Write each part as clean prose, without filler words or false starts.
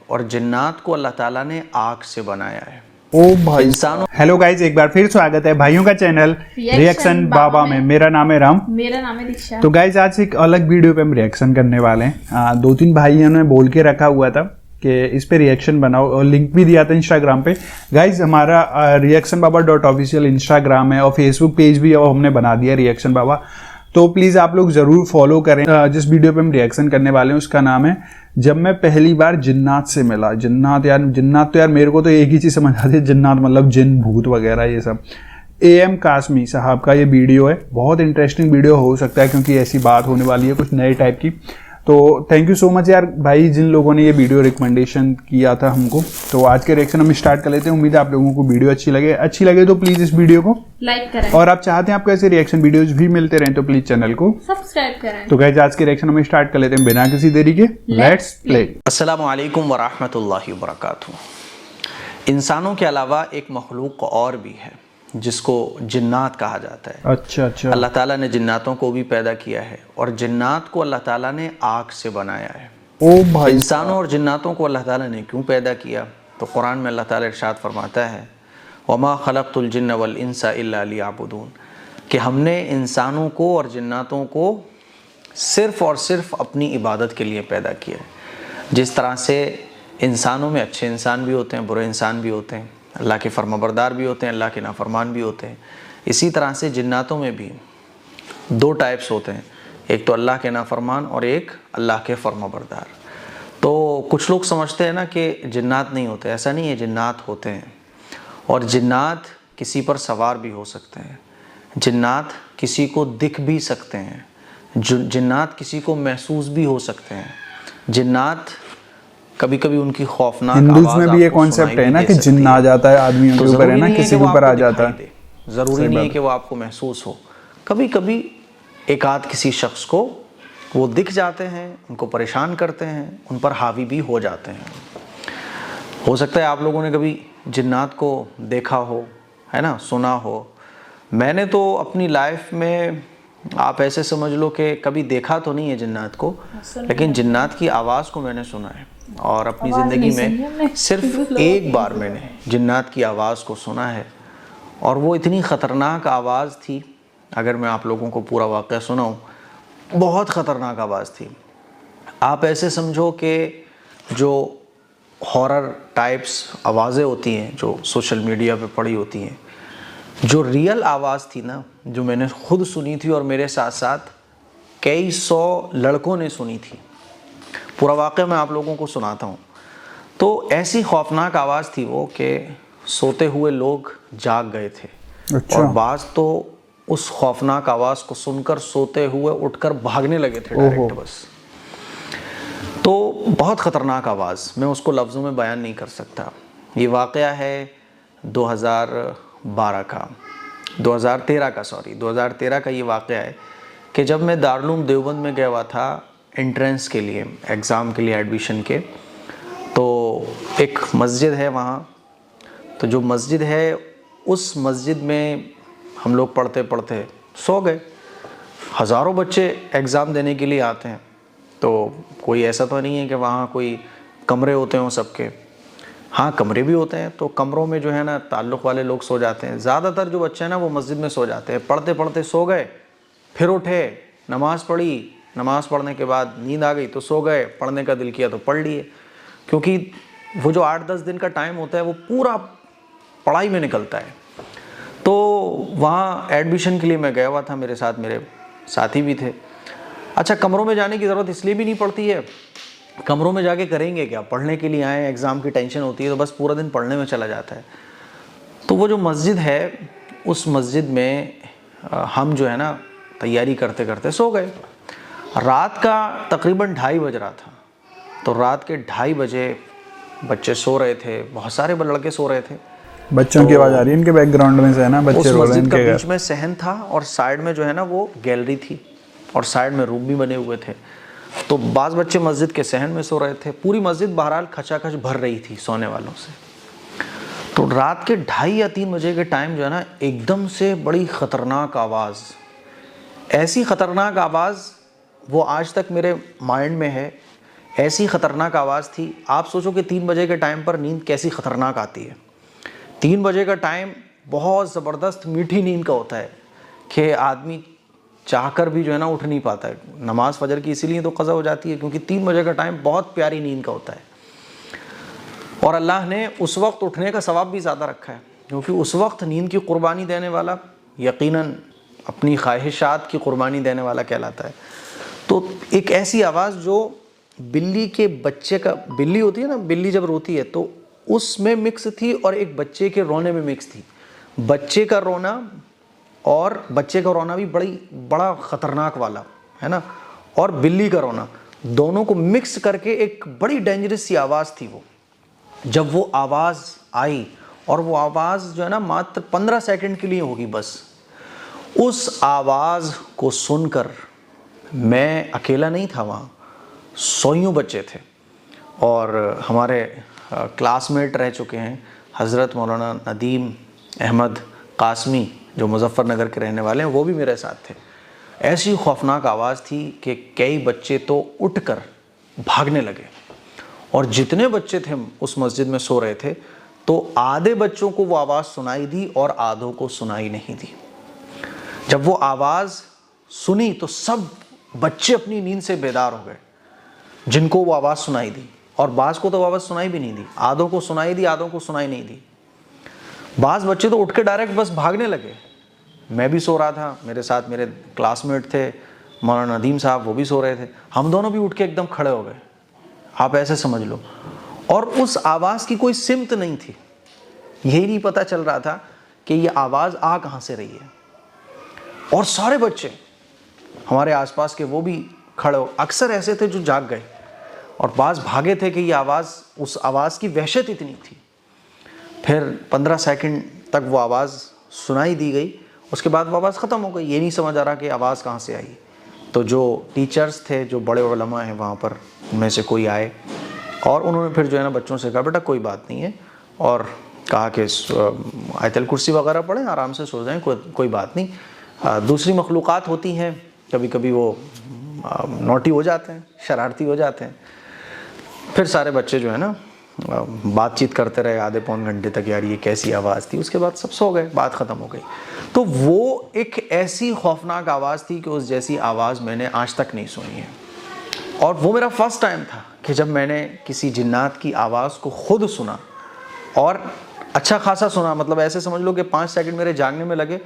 اور جنات کو اللہ تعالیٰ نے آگ سے بنایا ہے۔ او بھائی ہیلو گائز، ایک بار پھر سواگت ہے بھائیوں کا چینل ریئیکشن بابا میں۔ میرا نام ہے رام، میرا نام ہے دیکشا۔ تو گائز آج ایک الگ ویڈیو پہ ہم ریئیکشن کرنے والے ہیں۔ 2-3 بھائیوں نے بول کے رکھا ہوا تھا کہ اس پہ ریئیکشن بناؤ، اور لنک بھی دیا تھا انسٹاگرام پہ۔ گائز ہمارا ریئیکشن بابا .official انسٹاگرام ہے، اور فیس بک پیج بھی اب ہم نے بنا دیا ریئیکشن بابا، تو پلیز آپ لوگ ضرور فالو کریں۔ جس ویڈیو پہ ہم ریئیکشن کرنے والے ہیں اس کا نام ہے جب میں پہلی بار جنات سے ملا۔ جنات تو یار میرے کو تو ایک ہی چیز سمجھ آتی ہے، جنات مطلب جن بھوت وغیرہ یہ سب۔ AM قاسمی صاحب کا یہ ویڈیو ہے، بہت انٹرسٹنگ ویڈیو ہو سکتا ہے کیونکہ ایسی بات ہونے والی ہے کچھ نئے ٹائپ کی۔ تو تھینک یو سو مچ یار بھائی جن لوگوں نے یہ ویڈیو ریکمنڈیشن کیا تھا ہم کو۔ تو آج کے ریئیکشن ہم اسٹارٹ کر لیتے ہیں۔ امید ہے آپ لوگوں کو ویڈیو اچھی لگے تو پلیز اس ویڈیو کو لائک کریں، اور آپ چاہتے ہیں آپ کو ایسے ریئیکشن ویڈیوز بھی ملتے رہیں تو پلیز چینل کو سبسکرائب کریں۔ تو گائز آج کے ریئیکشن ہم اسٹارٹ کر لیتے ہیں بنا کسی دیری کے۔ لیٹس پلے۔ السلام علیکم ورحمۃ اللہ وبرکاتہ۔ انسانوں کے علاوہ ایک مخلوق اور بھی ہے جس کو جنات کہا جاتا ہے۔ اچھا اللہ تعالیٰ نے جناتوں کو بھی پیدا کیا ہے، اور جنات کو اللہ تعالیٰ نے آگ سے بنایا ہے۔ او بھائی انسانوں اور جناتوں کو اللہ تعالیٰ نے کیوں پیدا کیا؟ تو قرآن میں اللہ تعالیٰ ارشاد فرماتا ہے وَمَا خَلَقْتُ الْجِنَّ وَالْإِنسَ إِلَّا لِيَعْبُدُونَ، کہ ہم نے انسانوں کو اور جناتوں کو صرف اور صرف اپنی عبادت کے لیے پیدا کیا ہے۔ جس طرح سے انسانوں میں اچھے انسان بھی ہوتے ہیں، برے انسان بھی ہوتے ہیں، اللہ کے فرما بردار بھی ہوتے ہیں، اللہ کے نافرمان بھی ہوتے ہیں، اسی طرح سے جناتوں میں بھی 2 ٹائپس ہوتے ہیں، ایک تو اللہ کے نافرمان اور ایک اللہ کے فرما بردار۔ تو کچھ لوگ سمجھتے ہیں نا کہ جنات نہیں ہوتے، ایسا نہیں ہے، جنات ہوتے ہیں، اور جنات کسی پر سوار بھی ہو سکتے ہیں، جنات کسی کو دکھ بھی سکتے ہیں، جنات کسی کو محسوس بھی ہو سکتے ہیں، جنات کبھی کبھی ان کی خوفناک آواز ہندوز میں بھی یہ کانسیپٹ ہے نا کہ جن آ جاتا ہے آدمیوں کے اوپر، ہے نا کسی کے اوپر آ جاتا ہے، ضروری نہیں ہے کہ وہ آپ کو محسوس ہو، کبھی کبھی ایک آدھ کسی شخص کو وہ دکھ جاتے ہیں، ان کو پریشان کرتے ہیں، ان پر حاوی بھی ہو جاتے ہیں۔ ہو سکتا ہے آپ لوگوں نے کبھی جنات کو دیکھا ہو، ہے نا، سنا ہو۔ میں نے تو اپنی لائف میں آپ ایسے سمجھ لو کہ کبھی دیکھا تو نہیں ہے جنات کو، لیکن جنات کی آواز کو میں نے سنا ہے، اور اپنی زندگی میں صرف ایک بار میں نے جنات کی آواز کو سنا ہے، اور وہ اتنی خطرناک آواز تھی، اگر میں آپ لوگوں کو پورا واقعہ سناؤں، بہت خطرناک آواز تھی۔ آپ ایسے سمجھو کہ جو ہارر ٹائپس آوازیں ہوتی ہیں جو سوشل میڈیا پہ پڑی ہوتی ہیں، جو ریئل آواز تھی نا، جو میں نے خود سنی تھی اور میرے ساتھ ساتھ کئی 100 لڑکوں نے سنی تھی، پورا واقعہ میں آپ لوگوں کو سناتا ہوں۔ تو ایسی خوفناک آواز تھی وہ کہ سوتے ہوئے لوگ جاگ گئے تھے، اور بعض تو اس خوفناک آواز کو سن کر سوتے ہوئے اٹھ کر بھاگنے لگے تھے ڈائریکٹ بس۔ تو بہت خطرناک آواز، میں اس کو لفظوں میں بیان نہیں کر سکتا۔ یہ واقعہ ہے 2013 کا یہ واقعہ ہے کہ جب میں دارالعلوم دیوبند میں گیا ہوا تھا انٹرنس کے لیے، ایگزام کے لیے، ایڈمیشن کے، تو ایک مسجد ہے وہاں، تو جو مسجد ہے اس مسجد میں ہم لوگ پڑھتے پڑھتے سو گئے۔ ہزاروں بچے ایگزام دینے کے لیے آتے ہیں، تو کوئی ایسا تو نہیں ہے کہ وہاں کوئی کمرے ہوتے ہوں سب کے، ہاں کمرے بھی ہوتے ہیں، تو کمروں میں جو ہے نا تعلق والے لوگ سو جاتے ہیں۔ زیادہ تر جو بچے ہیں نا وہ مسجد میں سو جاتے ہیں، پڑھتے پڑھتے سو گئے، پھر اٹھے، نماز پڑھی، نماز پڑھنے کے بعد نیند آ گئی تو سو گئے، پڑھنے کا دل کیا تو پڑھ لیے، کیونکہ وہ جو 8-10 دن کا ٹائم ہوتا ہے وہ پورا پڑھائی میں نکلتا ہے۔ تو وہاں ایڈمیشن کے لیے میں گیا ہوا تھا، میرے ساتھ میرے ساتھی بھی تھے۔ اچھا، کمروں میں جانے کی ضرورت اس لیے بھی نہیں پڑتی ہے، کمروں میں جا کے کریں گے کیا، پڑھنے کے لیے آئے، ایگزام کی ٹینشن ہوتی ہے تو بس پورا دن پڑھنے میں چلا جاتا ہے۔ تو وہ جو مسجد ہے اس مسجد میں ہم جو ہے نا تیاری کرتے کرتے سو گئے۔ رات کا تقریباً 2:30 بج رہا تھا، تو رات کے 2:30 بجے بچے سو رہے تھے، بہت سارے لڑکے سو رہے تھے۔ بچوں کی آواز آ رہی ہے ان کے بیک گراؤنڈ میں سے، ہے نا، بچے رو رہے ہیں۔ مسجد کا بیچ میں صحن تھا، اور سائیڈ میں جو ہے نا وہ گیلری تھی، اور سائیڈ میں روم بھی بنے ہوئے تھے، تو بعض بچے مسجد کے صحن میں سو رہے تھے، پوری مسجد بہرحال کھچا کھچ بھر رہی تھی سونے والوں سے۔ تو رات کے 2:30 یا 3 بجے کے ٹائم جو ہے نا ایک دم سے بڑی خطرناک آواز، ایسی خطرناک آواز وہ آج تک میرے مائنڈ میں ہے، ایسی خطرناک آواز تھی. آپ سوچو کہ 3 بجے کے ٹائم پر نیند کیسی خطرناک آتی ہے. 3 بجے کا ٹائم بہت زبردست میٹھی نیند کا ہوتا ہے کہ آدمی چاہ کر بھی جو ہے نا اٹھ نہیں پاتا ہے. نماز فجر کی اسی لیے تو قضا ہو جاتی ہے کیونکہ 3 بجے کا ٹائم بہت پیاری نیند کا ہوتا ہے. اور اللہ نے اس وقت اٹھنے کا ثواب بھی زیادہ رکھا ہے کیونکہ اس وقت نیند کی قربانی دینے والا یقیناً اپنی خواہشات کی قربانی دینے والا کہلاتا ہے. تو ایک ایسی آواز جو بلی کے بچے کا، بلی ہوتی ہے نا، بلی جب روتی ہے تو اس میں مکس تھی اور ایک بچے کے رونے میں مکس تھی. بچے کا رونا اور بچے کا رونا بھی بڑا خطرناک والا ہے نا، اور بلی کا رونا دونوں کو مکس کر کے ایک بڑی ڈینجرس سی آواز تھی وہ. جب وہ آواز آئی اور وہ آواز جو ہے نا ماتر 15 سیکنڈ کے لیے ہوگی بس، اس آواز کو سن کر میں اکیلا نہیں تھا وہاں، 100 بچے تھے اور ہمارے کلاس میٹ رہ چکے ہیں حضرت مولانا ندیم احمد قاسمی جو مظفر نگر کے رہنے والے ہیں، وہ بھی میرے ساتھ تھے. ایسی خوفناک آواز تھی کہ کئی بچے تو اٹھ کر بھاگنے لگے اور جتنے بچے تھے اس مسجد میں سو رہے تھے تو آدھے بچوں کو وہ آواز سنائی دی اور آدھوں کو سنائی نہیں دی. جب وہ آواز سنی تو سب بچے اپنی نیند سے بیدار ہو گئے جن کو وہ آواز سنائی دی، اور بعض کو تو آواز سنائی بھی نہیں دی، آدھوں کو سنائی دی آدھوں کو سنائی نہیں دی. بعض بچے تو اٹھ کے ڈائریکٹ بس بھاگنے لگے. میں بھی سو رہا تھا، میرے ساتھ میرے کلاس میٹ تھے مولانا ندیم صاحب، وہ بھی سو رہے تھے. ہم دونوں بھی اٹھ کے ایک دم کھڑے ہو گئے، آپ ایسے سمجھ لو. اور اس آواز کی کوئی سمت نہیں تھی، یہی نہیں پتہ چل رہا تھا کہ یہ آواز آ کہاں سے رہی ہے. اور سارے بچے ہمارے آس پاس کے وہ بھی کھڑے ہو، اکثر ایسے تھے جو جاگ گئے اور بعض بھاگے تھے کہ یہ آواز، اس آواز کی وحشت اتنی تھی. پھر 15 سیکنڈ تک وہ آواز سنائی دی گئی، اس کے بعد وہ آواز ختم ہو گئی. یہ نہیں سمجھ آ رہا کہ آواز کہاں سے آئی. تو جو ٹیچرز تھے، جو بڑے علماء ہیں وہاں پر، ان میں سے کوئی آئے اور انہوں نے پھر جو ہے نا بچوں سے کہا بیٹا کوئی بات نہیں ہے، اور کہا کہ آیت الکرسی وغیرہ پڑھیں، آرام سے سو جائیں، کوئی بات نہیں. دوسری مخلوقات ہوتی ہیں، کبھی کبھی وہ نوٹی ہو جاتے ہیں، شرارتی ہو جاتے ہیں. پھر سارے بچے جو ہے نا بات چیت کرتے رہے آدھے پون گھنٹے تک، یار یہ کیسی آواز تھی. اس کے بعد سب سو گئے، بات ختم ہو گئی. تو وہ ایک ایسی خوفناک آواز تھی کہ اس جیسی آواز میں نے آج تک نہیں سنی ہے. اور وہ میرا فرسٹ ٹائم تھا کہ جب میں نے کسی جنات کی آواز کو خود سنا، اور اچھا خاصا سنا. مطلب ایسے سمجھ لو کہ 5 سیکنڈ میرے جاگنے میں لگے،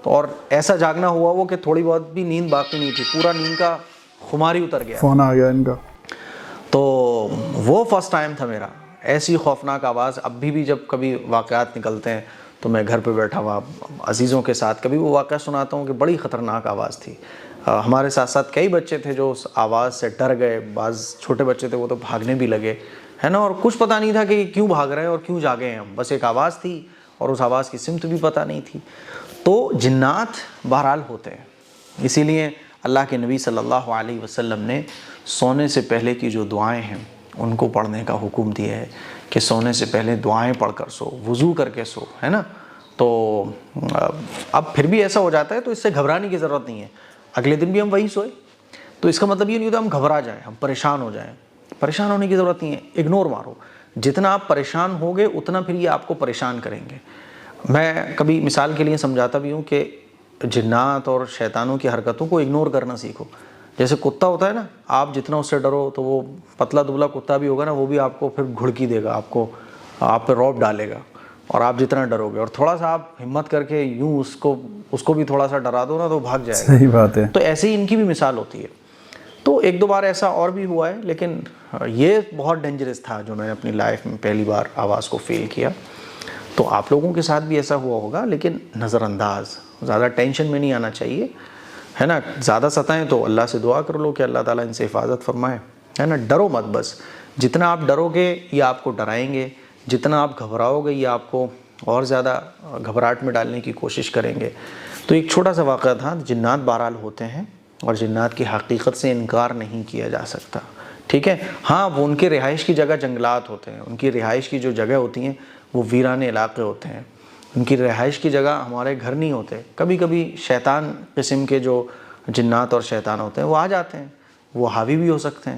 اور ایسا جاگنا ہوا وہ کہ تھوڑی بہت بھی نیند باقی نہیں تھی، پورا نیند کا خمار ہی اتر گیا، فون آ گیا ان کا. تو وہ فرسٹ ٹائم تھا میرا. ایسی خوفناک آواز اب بھی جب کبھی واقعات نکلتے ہیں تو میں گھر پہ بیٹھا ہوا عزیزوں کے ساتھ کبھی وہ واقعہ سناتا ہوں کہ بڑی خطرناک آواز تھی. ہمارے ساتھ ساتھ کئی بچے تھے جو اس آواز سے ڈر گئے، بعض چھوٹے بچے تھے وہ تو بھاگنے بھی لگے، ہے نا. اور کچھ پتہ نہیں تھا کہ کیوں بھاگ رہے ہیں اور کیوں جاگے ہیں ہم، بس ایک آواز تھی اور اس آواز کی سمت بھی پتہ نہیں تھی. تو جنات بہرحال ہوتے ہیں، اسی لیے اللہ کے نبی صلی اللہ علیہ وسلم نے سونے سے پہلے کی جو دعائیں ہیں ان کو پڑھنے کا حکم دیا ہے کہ سونے سے پہلے دعائیں پڑھ کر سو، وضو کر کے سو، ہے نا. تو اب پھر بھی ایسا ہو جاتا ہے تو اس سے گھبرانے کی ضرورت نہیں ہے. اگلے دن بھی ہم وہی سوئے تو اس کا مطلب یہ نہیں ہوتا ہم گھبرا جائیں، ہم پریشان ہو جائیں. پریشان ہونے کی ضرورت نہیں ہے، اگنور مارو. جتنا آپ پریشان ہوگے اتنا پھر یہ آپ کو پریشان کریں گے. میں کبھی مثال کے لیے سمجھاتا بھی ہوں کہ جنات اور شیطانوں کی حرکتوں کو اگنور کرنا سیکھو. جیسے کتا ہوتا ہے نا، آپ جتنا اس سے ڈرو تو وہ پتلا دبلا کتا بھی ہوگا نا، وہ بھی آپ کو پھر گھڑکی دے گا، آپ پہ رعب ڈالے گا. اور آپ جتنا ڈرو گے اور تھوڑا سا آپ ہمت کر کے یوں اس کو بھی تھوڑا سا ڈرا دو نا تو بھاگ جائے گا. صحیح بات ہے. تو ایسے ہی ان کی بھی مثال ہوتی ہے. تو 1-2 بار ایسا اور بھی ہوا ہے، لیکن یہ بہت ڈینجرس تھا جو میں نے اپنی لائف میں پہلی بار آواز کو فیل کیا. تو آپ لوگوں کے ساتھ بھی ایسا ہوا ہوگا، لیکن نظر انداز، زیادہ ٹینشن میں نہیں آنا چاہیے، ہے نا. زیادہ ستائیں تو اللہ سے دعا کر لو کہ اللہ تعالیٰ ان سے حفاظت فرمائے، ہے نا. ڈرو مت. بس جتنا آپ ڈرو گے یہ آپ کو ڈرائیں گے، جتنا آپ گھبراؤ گے یہ آپ کو اور زیادہ گھبراہٹ میں ڈالنے کی کوشش کریں گے. تو ایک چھوٹا سا واقعہ تھا. جنات بہرحال ہوتے ہیں اور جنات کی حقیقت سے انکار نہیں کیا جا سکتا، ٹھیک ہے. ہاں وہ ان کے رہائش کی جگہ جنگلات ہوتے ہیں، ان کی رہائش کی جو جگہ ہوتی ہیں وہ ویرانے علاقے ہوتے ہیں. ان کی رہائش کی جگہ ہمارے گھر نہیں ہوتے. کبھی کبھی شیطان قسم کے جو جنات اور شیطان ہوتے ہیں وہ آ جاتے ہیں، وہ حاوی بھی ہو سکتے ہیں.